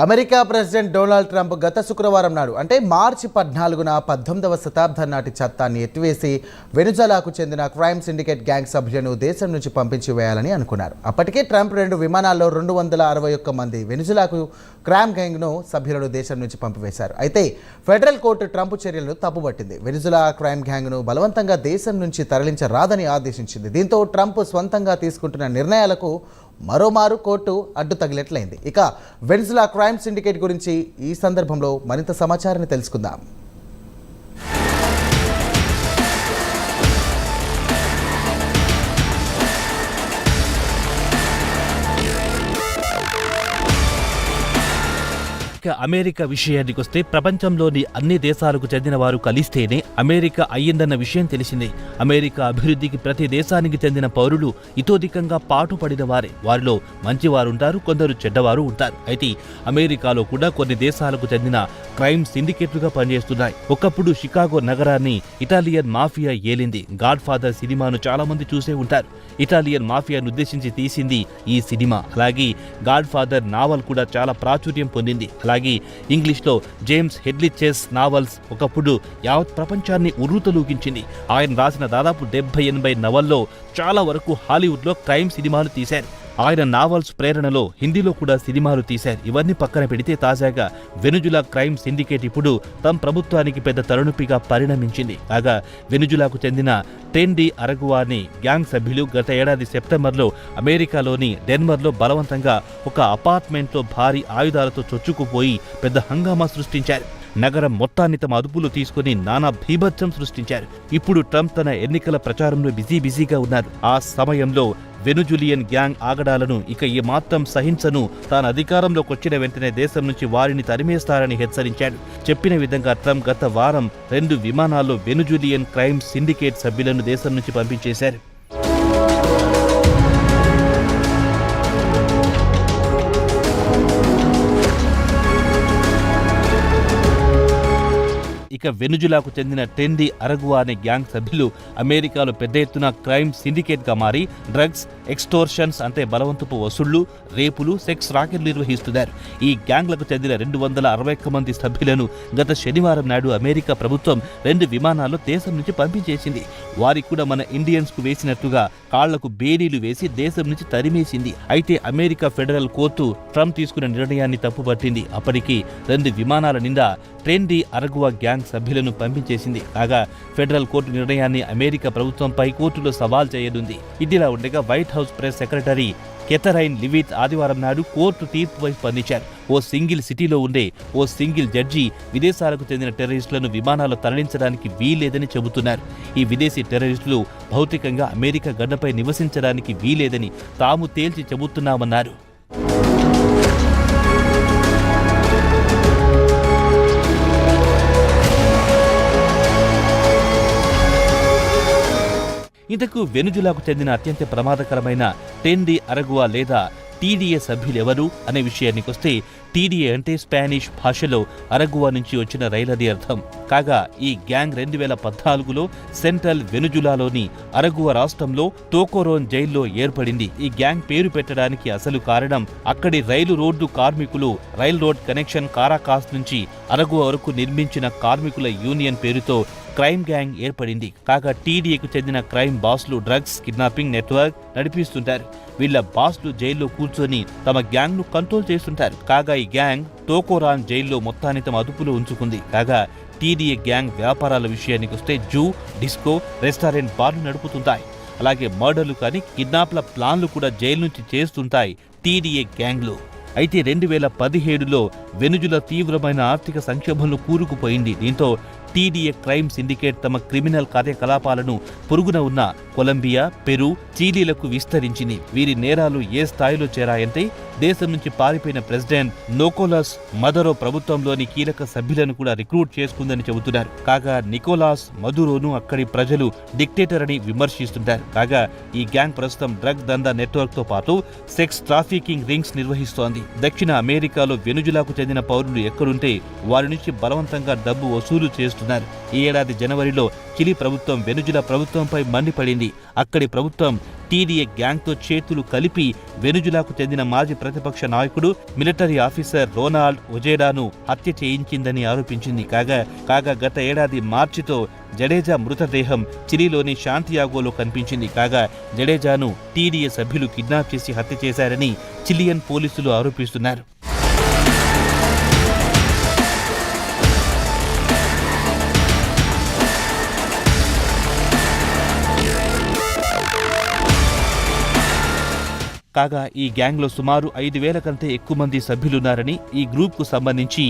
America president Donald Trump గత శుక్రవారం నాడు అంటే మార్చి 14న 19వ శతాబ్దం నాటి చట్టాన్ని ఎత్తివేసి వెనుజులాకు చెందిన క్రైమ్ సిండికేట్ గ్యాంగ్ సభ్యులను దేశం నుంచి పంపించి వేయాలని అనుకున్నారు. అప్పటికే ట్రంప్ 2 విమానాల్లో 261 మంది వెనుజులాకు క్రైమ్ గ్యాంగ్ను సభ్యులను దేశం నుంచి పంపివేశారు. అయితే ఫెడరల్ కోర్టు ట్రంప్ చర్యలను తప్పుపట్టింది. వెనుజులా క్రైమ్ గ్యాంగ్ను బలవంతంగా దేశం నుంచి తరలించరాదని ఆదేశించింది. దీంతో ట్రంప్ స్వంతంగా తీసుకుంటున్న నిర్ణయాలకు మరోమారు కోర్టు అడ్డు తగిలినట్లయింది. ఇక వెనుజులా క్రైమ్ సిండికేట్ గురించి ఈ సందర్భంలో మరింత సమాచారాన్ని తెలుసుకుందాం. అమెరికా విషయానికి వస్తే ప్రపంచంలోని అన్ని దేశాలకు చెందిన వారు కలిస్తేనే అమెరికా అయ్యిందన్న విషయం తెలిసిందే. అమెరికా అభివృద్ధికి ప్రతి దేశానికి చెందిన పౌరులు ఇతోధికంగా పాటుపడిన వారే. వారిలో మంచివారుంటారు, కొందరు చెడ్డవారు ఉంటారు. అయితే అమెరికాలో కూడా కొన్ని దేశాలకు చెందిన క్రైమ్ సిండికేట్లుగా పనిచేస్తున్నాయి. ఒకప్పుడు షికాగో నగరాన్ని ఇటాలియన్ మాఫియా ఏలింది. గాడ్ ఫాదర్ సినిమాను చాలా మంది చూసే ఉంటారు. ఇటాలియన్ మాఫియాను ఉద్దేశించి తీసింది ఈ సినిమా. అలాగే గాడ్ ఫాదర్ నావల్ కూడా చాలా ప్రాచుర్యం పొందింది. అలాగే ఇంగ్లీష్లో జేమ్స్ హెడ్లీ చెస్ నావల్స్ ఒకప్పుడు యావత్ ప్రపంచాన్ని ఉర్రూతలూగించింది. ఆయన రాసిన దాదాపు 70-80 నవల్లో చాలా వరకు హాలీవుడ్లో క్రైమ్ సినిమాలు తీశారు. ఆయన నావల్స్ ప్రేరణలో హిందీలో కూడా సినిమాలు తీశారు. ఇవన్నీ పక్కన పెడితే తాజాగా వెనుజులా క్రైమ్ సిండికేట్ ఇప్పుడు తమ ప్రభుత్వానికి పెద్ద తలనొప్పిగా పరిణమించింది. కాగా వెనుజులాకు చెందిన టెన్ డి అరగువా అనే గ్యాంగ్ సభ్యులు గత ఏడాది సెప్టెంబర్లో అమెరికాలోని డెన్వర్లో బలవంతంగా ఒక అపార్ట్మెంట్లో భారీ ఆయుధాలతో చొచ్చుకుపోయి పెద్ద హంగామా సృష్టించారు. నగరం మొత్తాన్ని తమ అదుపులో తీసుకుని నానా భీభత్సం సృష్టించారు. ఇప్పుడు ట్రంప్ తన ఎన్నికల ప్రచారంలో బిజీగా ఉన్నారు. ఆ సమయంలో వెనుజులియన్ గ్యాంగ్ ఆగడాలను ఇక ఏమాత్రం సహించను, తాను అధికారంలోకి వచ్చిన వెంటనే దేశం నుంచి వారిని తరిమేస్తారని హెచ్చరించాడు. చెప్పిన విధంగా ట్రంప్ గత వారం 2 విమానాల్లో వెనుజులియన్ క్రైమ్ సిండికేట్ సభ్యులను దేశం నుంచి పంపించేశారు. ఇక వెనుజులాకు చెందిన టెన్ డి అరగువా అనే గ్యాంగ్ సభ్యులు అమెరికాలో పెద్ద ఎత్తున క్రైమ్ సిండికేట్గా మారి డ్రగ్స్, ఎక్స్టోర్షన్స్ అంటే బలవంతపు వసూళ్లు, రేపులు, సెక్స్ రాకెట్లు నిర్వహిస్తున్నారు. ఈ గ్యాంగ్లకు చెందిన 261 మంది సభ్యులను గత శనివారం నాడు అమెరికా ప్రభుత్వం 2 విమానాల్లో దేశం నుంచి పంపించేసింది. వారికి కూడా మన ఇండియన్స్ కు వేసినట్టుగా కాళ్లకు బేడీలు వేసి దేశం నుంచి తరిమేసింది. అయితే అమెరికా ఫెడరల్ కోర్టు ట్రంప్ తీసుకున్న నిర్ణయాన్ని తప్పుపట్టింది. అప్పటికి 2 విమానాల నిండా టెన్ డి అరగువా గ్యాంగ్ సభ్యులను పంపించేసింది. కాగా ఫెడరల్ కోర్టు నిర్ణయాన్ని అమెరికా ప్రభుత్వంపై కోర్టులో సవాల్ చేయనుంది. ఇదిలా ఉండగా white house press secretary Karoline Leavitt ఆదివారం నాడు కోర్టు తీర్పుపై స్పందించారు. ఓ సింగిల్ సిటీలో ఉండే ఓ సింగిల్ జడ్జి విదేశాలకు చెందిన టెర్రరిస్టులను విమానాల్లో తరలించడానికి వీల్లేదని చెబుతున్నారు. ఈ విదేశీ టెర్రరిస్టులు భౌతికంగా అమెరికా గడ్డపై నివసించడానికి వీల్లేదని తాము తేల్చి చెబుతున్నామన్నారు. ఇంతకు వెనుజులాకు చెందిన అత్యంత ప్రమాదకరమైన టెన్ డి అరగువా లేదా టీడీఏ సభ్యులెవరు అనే విషయానికొస్తే టీడీఏ అంటే స్పానిష్ భాషలో అరగువా నుంచి వచ్చిన రైలని అర్థం. కాగా ఈ గ్యాంగ్ 2014లో సెంట్రల్ వెనుజులాలోని అరగువా రాష్ట్రంలో టోకోరోన్ జైల్లో ఏర్పడింది. ఈ గ్యాంగ్ పేరు పెట్టడానికి అసలు కారణం అక్కడి రైలు రోడ్డు కార్మికులు రైల్ రోడ్ కనెక్షన్ కారాకాస్ నుంచి అరగువా వరకు నిర్మించిన కార్మికుల యూనియన్ పేరుతో క్రైమ్ గ్యాంగ్ ఏర్పడింది. కాగా టీడీఏకు చెందిన క్రైమ్ బాస్లు డ్రగ్స్, కిడ్నాపింగ్ నెట్వర్క్ నడిపిస్తుంటారు. వీళ్ల బాస్లు జైల్లో కూర్చొని తమ గ్యాంగ్ ను కంట్రోల్ చేస్తుంటారు. కాగా ఈ గ్యాంగ్ టోకోరాన్ జైల్లో మొత్తాన్ని తమ అదుపులో ఉంచుకుంది. కాగా టీడీఏ గ్యాంగ్ వ్యాపారాల విషయానికి వస్తే జూ, డిస్కో, రెస్టారెంట్ బార్లు నడుపుతుంటాయి. అలాగే మర్డర్లు కానీ కిడ్నాప్ల ప్లాన్లు కూడా జైలు నుంచి చేస్తుంటాయి టీడీఏ గ్యాంగ్లు. అయితే 2017లో వెనుజులా తీవ్రమైన ఆర్థిక సంక్షోభంలో కూరుకుపోయింది. దీంతో టీడీఏ క్రైమ్ సిండికేట్ తమ క్రిమినల్ కార్యకలాపాలను పొరుగున ఉన్న కొలంబియా, పెరు, చీలీలకు విస్తరించింది. వీరి నేరాలు ఏ స్థాయిలో చేరాయంటే దేశం నుంచి పారిపోయిన ప్రెసిడెంట్ నికోలాస్ మదురో ప్రభుత్వంలోని కీలక సభ్యులను కూడా రిక్రూట్ చేసుకుందని చెబుతున్నారు. కాగా నికోలాస్ మదురోను అక్కడి ప్రజలు డిక్టేటర్ అని విమర్శిస్తుంటారు. కాగా ఈ గ్యాంగ్ ప్రస్తుతం డ్రగ్ దందా నెట్వర్క్ తో పాటు సెక్స్ ట్రాఫికింగ్ రింగ్స్ నిర్వహిస్తోంది. దక్షిణ అమెరికాలో వెనుజులాకు చెందిన పౌరులు ఎక్కడుంటే వారి నుంచి బలవంతంగా డబ్బు వసూలు చేస్తుంది. చెబుతున్నారు. ఈ ఏడాది జనవరిలో చిలీ ప్రభుత్వం వెనుజులా ప్రభుత్వంపై మండిపడింది. అక్కడి ప్రభుత్వం టీడీఏ గ్యాంగ్తో చేతులు కలిపి వెనుజులాకు చెందిన మాజీ ప్రతిపక్ష నాయకుడు మిలిటరీ ఆఫీసర్ రోనాల్డ్ ఒజేడాను హత్య చేయించిందని ఆరోపించింది. కాగా గత ఏడాది మార్చితో జడేజా మృతదేహం చిలీలోని శాంతియాగోలో కనిపించింది. కాగా జడేజాను టీడీఏ సభ్యులు కిడ్నాప్ చేసి హత్య చేశారని చిలియన్ పోలీసులు ఆరోపిస్తున్నారు. కాగా ఈ గ్యాంగ్లో సుమారు 5,000 కంటే ఎక్కువ మంది సభ్యులున్నారని ఈ గ్రూప్కు సంబంధించి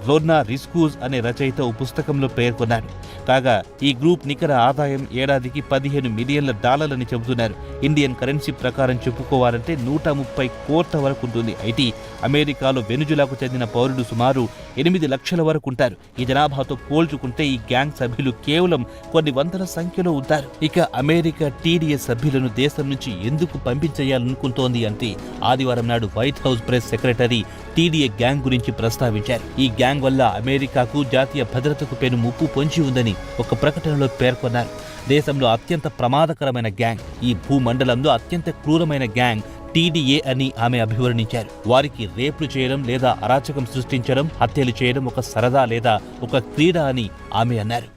రోన్నా రిస్కూజ్ అనే రచయిత ఓ పుస్తకంలో పేర్కొన్నారు. కాగా ఈ గ్రూప్ నికర ఆదాయం ఏడాదికి $15 మిలియన్లని చెబుతున్నారు. ఇండియన్ కరెన్సీ ప్రకారం చెప్పుకోవాలంటే 130 కోట్ల వరకు ఉంటుంది. అయితే అమెరికాలో వెనుజులాకు చెందిన పౌరులు సుమారు 8 లక్షల వరకు ఉంటారు. ఈ జనాభాతో పోల్చుకుంటే ఈ గ్యాంగ్ సభ్యులు కేవలం కొన్ని వందల సంఖ్యలో ఉంటారు. ఇక అమెరికా టీడీఏ సభ్యులను దేశం నుంచి ఎందుకు పంపించేయాలనుకుంటోంది అంటే ఆదివారం నాడు white house press secretary TDA gang గురించి ప్రస్తావించారు. ఈ గ్యాంగ్ వల్ల అమెరికాకు జాతీయ భద్రతకు పెను ముప్పు పొంచి ఉందని ఒక ప్రకటనలో పేర్కొన్నారు. దేశంలో అత్యంత ప్రమాదకరమైన గ్యాంగ్, ఈ భూమండలంలో అత్యంత క్రూరమైన గ్యాంగ్ టీడీఏ అని ఆమె అభివర్ణించారు. వారికి రేపులు చేయడం లేదా అరాచకం సృష్టించడం, హత్యలు చేయడం ఒక సరదా లేదా ఒక క్రీడ అని ఆమె అన్నారు.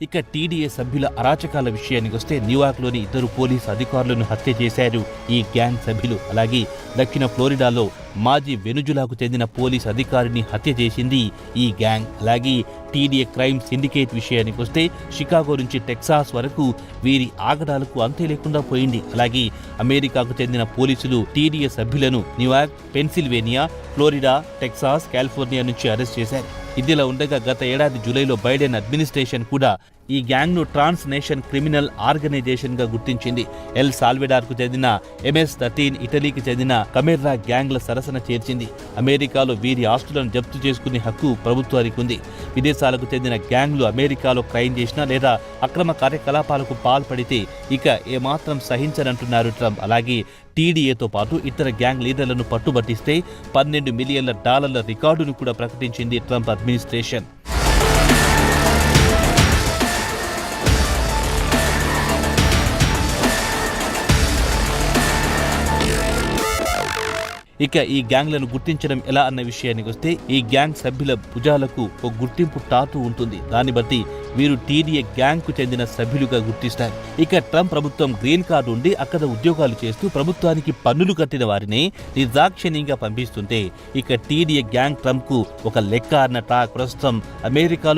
ఇక టీడీఏ సభ్యుల అరాచకాల విషయానికి వస్తే న్యూయార్క్లోని 2 పోలీసు అధికారులను హత్య చేశారు ఈ గ్యాంగ్ సభ్యులు. అలాగే దక్షిణ ఫ్లోరిడాలో మాజీ వెనుజులాకు చెందిన పోలీసు అధికారిని హత్య చేసింది ఈ గ్యాంగ్. అలాగే టీడీఏ క్రైమ్ సిండికేట్ విషయానికి వస్తే షికాగో నుంచి టెక్సాస్ వరకు వీరి ఆగడాలకు అంతే లేకుండా పోయింది. అలాగే అమెరికాకు చెందిన పోలీసులు టీడీఏ సభ్యులను New York, Pennsylvania, Florida, Texas, California నుంచి అరెస్ట్ చేశారు. ఇదిలా ఉండగా గత ఏడాది జూలైలో బైడెన్ అడ్మినిస్ట్రేషన్ కూడా ఈ గ్యాంగ్ను ట్రాన్స్ నేషన్ క్రిమినల్ ఆర్గనైజేషన్ గా గుర్తించింది. ఎల్ సాల్వెడార్కు చెందిన MS-13, ఇటలీకి చెందిన కమెర్రా గ్యాంగ్ల సరసన చేర్చింది. అమెరికాలో వీరి ఆస్తులను జప్తు చేసుకునే హక్కు ప్రభుత్వానికి ఉంది. విదేశాలకు చెందిన గ్యాంగ్లు అమెరికాలో క్రైమ్ చేసినా లేదా అక్రమ కార్యకలాపాలకు పాల్పడితే ఇక ఏమాత్రం సహించనంటున్నారు ట్రంప్. అలాగే టీడీఏతో పాటు ఇతర గ్యాంగ్ లీడర్లను పట్టుబట్టిస్తే $12 మిలియన్ల రికార్డును కూడా ప్రకటించింది ట్రంప్ అడ్మినిస్ట్రేషన్. ఇక ఈ గ్యాంగ్లను గుర్తించడం ఎలా అన్న విషయానికి వస్తే ఈ గ్యాంగ్ సభ్యుల భుజాలకు ఒక గుర్తింపు టాటూ ఉంటుంది. దాన్ని బట్టి వీరు టీడీఏ గ్యాంగ్ కు చెందిన సభ్యులుగా గుర్తిస్తారు. ఇక ట్రంప్ ప్రభుత్వం గ్రీన్ కార్డు ఉండి అక్కడ ఉద్యోగాలు చేస్తూ ప్రభుత్వానికి పన్నులు కట్టిన వారిని నిర్దాక్షిణ్యంగా పంపిస్తుంటే ఇక టీడీఏ గ్యాంగ్ ట్రంప్ కు ఒక లెక్క అన్న టాక్ ప్రస్తుతం అమెరికాలో